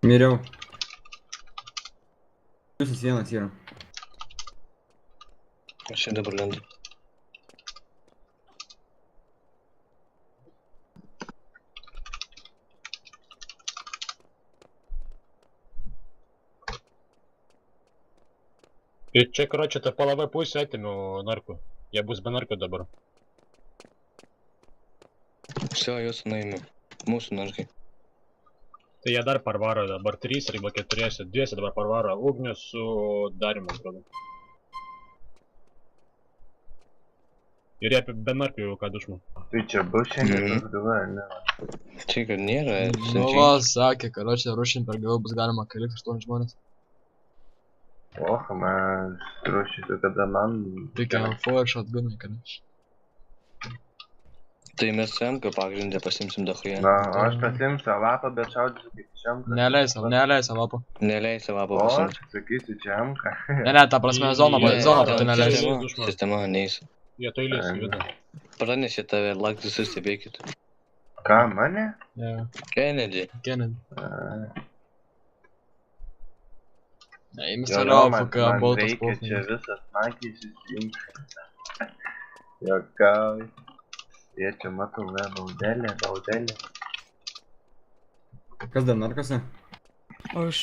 Miriau. Pliusas vienas yra. Aš čia dabar lendu. Ir čia, karočią, tą palavą pusę atėmiau narkų. Jie bus be narkų dabar. Все, jūsų naimi. Mūsų narkai. Tai jie dar parvaro, dabar 3 arba 4, 2 dabar parvaro Ugnius su Darimu, atrodo. Ir jie be narkų jau ką dušmų. Tai čia bus šiandien tas gala, ne? Čia, kad nėra, Nu va, sakė, karočią, rušim per galą bus galima kali 8 žmonės. Och, man, ruošiasi, kada man... Tik M4 ir shotgunai, karočią. Tai mes semką pagrindę pasimsim dachuje. Na, aš pasimsiu lapą, bet šaudysiu kaip čemka. Neleis avapo. Neleisi lapą O, pasimti. sakysi čemka. Ne, ta prasme, zona, tu neleisi. Sistema neis. Jie to įlės į vidų. Pranešė tave, lakti susibėkit. Ką, mane? Kennedy. Kennedy. Ne, įmis Jo, toliau, man FK, boltas reikia čia pofai. visas naktį susimti. Jokauj. Jie čia matau, baudelė. Kas dar narkose? Aš.